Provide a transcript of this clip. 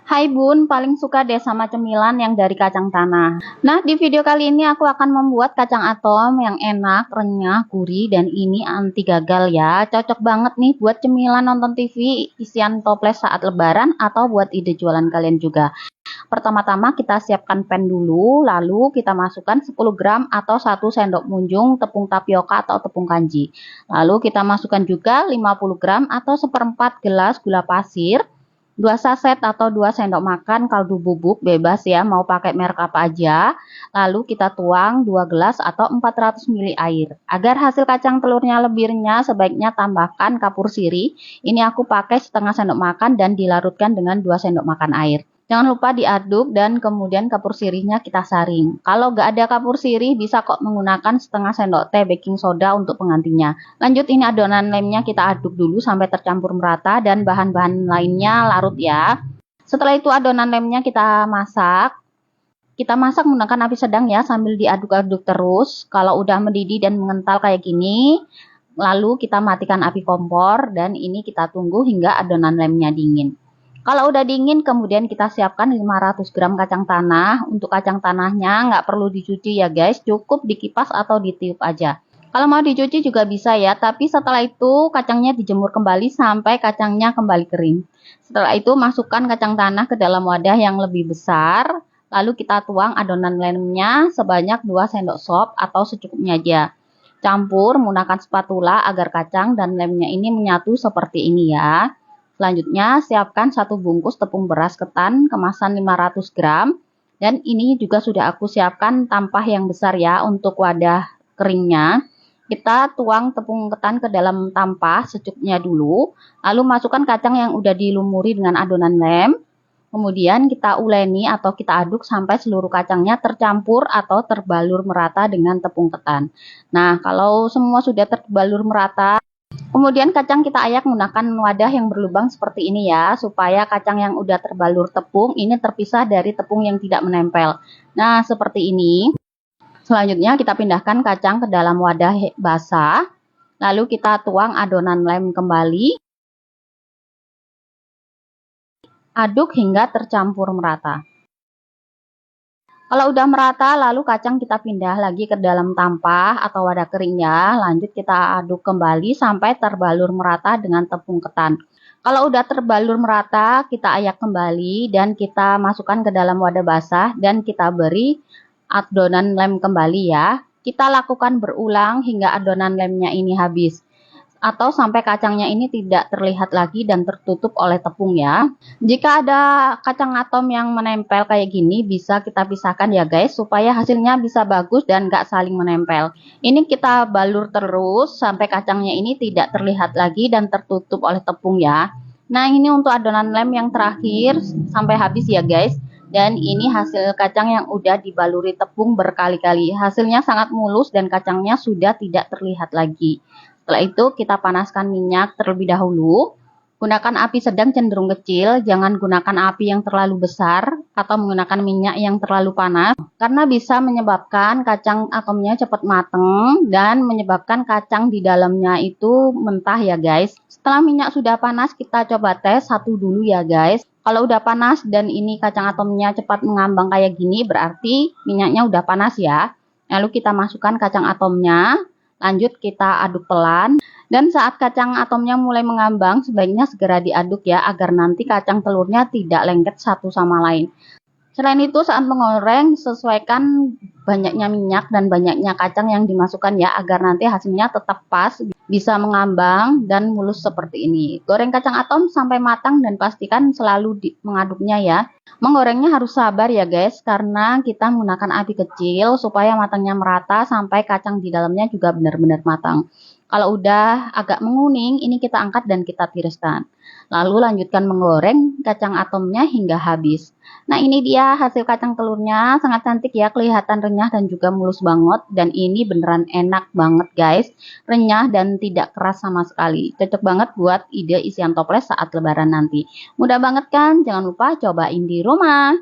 Hai Bun, paling suka deh sama cemilan yang dari kacang tanah. Nah, di video kali ini aku akan membuat kacang atom yang enak, renyah, gurih, dan ini anti gagal ya. Cocok banget nih buat cemilan nonton TV, isian toples saat lebaran, atau buat ide jualan kalian juga. Pertama-tama kita siapkan pan dulu, lalu kita masukkan 10 gram atau 1 sendok munjung tepung tapioka atau tepung kanji. Lalu kita masukkan juga 50 gram atau seperempat gelas gula pasir, 2 saset atau 2 sendok makan kaldu bubuk, bebas ya, mau pakai merek apa aja. Lalu kita tuang 2 gelas atau 400 ml air. Agar hasil kacang telurnya lebih renyah, sebaiknya tambahkan kapur sirih. Ini aku pakai setengah sendok makan dan dilarutkan dengan 2 sendok makan air. Jangan lupa diaduk dan kemudian kapur sirihnya kita saring. Kalau nggak ada kapur sirih, bisa kok menggunakan setengah sendok teh baking soda untuk penggantinya. Lanjut, ini adonan lemnya kita aduk dulu sampai tercampur merata dan bahan-bahan lainnya larut ya. Setelah itu adonan lemnya kita masak. Kita masak menggunakan api sedang ya, sambil diaduk-aduk terus. Kalau udah mendidih dan mengental kayak gini, lalu kita matikan api kompor dan ini kita tunggu hingga adonan lemnya dingin. Kalau udah dingin, kemudian kita siapkan 500 gram kacang tanah. Untuk kacang tanahnya nggak perlu dicuci ya guys, cukup dikipas atau ditiup aja. Kalau mau dicuci juga bisa ya, tapi setelah itu kacangnya dijemur kembali sampai kacangnya kembali kering. Setelah itu masukkan kacang tanah ke dalam wadah yang lebih besar, lalu kita tuang adonan lemnya sebanyak 2 sendok sop atau secukupnya aja. Campur menggunakan spatula agar kacang dan lemnya ini menyatu seperti ini ya. Selanjutnya, siapkan 1 bungkus tepung beras ketan kemasan 500 gram. Dan ini juga sudah aku siapkan tampah yang besar ya untuk wadah keringnya. Kita tuang tepung ketan ke dalam tampah secukupnya dulu. Lalu masukkan kacang yang udah dilumuri dengan adonan lem. Kemudian kita uleni atau kita aduk sampai seluruh kacangnya tercampur atau terbalur merata dengan tepung ketan. Nah, kalau semua sudah terbalur merata, kemudian kacang kita ayak menggunakan wadah yang berlubang seperti ini ya, supaya kacang yang udah terbalur tepung ini terpisah dari tepung yang tidak menempel. Nah, seperti ini. Selanjutnya kita pindahkan kacang ke dalam wadah basah, lalu kita tuang adonan lem kembali. Aduk hingga tercampur merata. Kalau udah merata, lalu kacang kita pindah lagi ke dalam tampah atau wadah keringnya. Lanjut kita aduk kembali sampai terbalur merata dengan tepung ketan. Kalau udah terbalur merata, kita ayak kembali dan kita masukkan ke dalam wadah basah dan kita beri adonan lem kembali ya. Kita lakukan berulang hingga adonan lemnya ini habis, atau sampai kacangnya ini tidak terlihat lagi dan tertutup oleh tepung ya. Jika ada kacang atom yang menempel kayak gini, bisa kita pisahkan ya guys, supaya hasilnya bisa bagus dan nggak saling menempel. Ini kita balur terus sampai kacangnya ini tidak terlihat lagi dan tertutup oleh tepung ya. Nah, ini untuk adonan lem yang terakhir sampai habis ya guys. Dan ini hasil kacang yang udah dibaluri tepung berkali-kali. Hasilnya sangat mulus dan kacangnya sudah tidak terlihat lagi. Setelah itu kita panaskan minyak terlebih dahulu. Gunakan api sedang cenderung kecil, jangan gunakan api yang terlalu besar atau menggunakan minyak yang terlalu panas, karena bisa menyebabkan kacang atomnya cepat mateng dan menyebabkan kacang di dalamnya itu mentah ya guys. Setelah minyak sudah panas, kita coba tes satu dulu ya guys. Kalau udah panas dan ini kacang atomnya cepat mengambang kayak gini, berarti minyaknya udah panas ya. Lalu kita masukkan kacang atomnya. Lanjut kita aduk pelan, dan saat kacang atomnya mulai mengambang, sebaiknya segera diaduk ya, agar nanti kacang telurnya tidak lengket satu sama lain. Selain itu, saat mengoreng, sesuaikan banyaknya minyak dan banyaknya kacang yang dimasukkan ya, agar nanti hasilnya tetap pas, bisa mengambang dan mulus seperti ini. Goreng kacang atom sampai matang dan pastikan selalu mengaduknya ya. Menggorengnya harus sabar ya guys, karena kita menggunakan api kecil supaya matangnya merata sampai kacang di dalamnya juga benar-benar matang. Kalau udah agak menguning, ini kita angkat dan kita tiriskan. Lalu lanjutkan menggoreng kacang atomnya hingga habis. Nah, ini dia hasil kacang telurnya, sangat cantik ya, kelihatan renyah dan juga mulus banget. Dan ini beneran enak banget guys, renyah dan tidak keras sama sekali. Cocok banget buat ide isian toples saat lebaran nanti. Mudah banget kan? Jangan lupa cobain di rumah.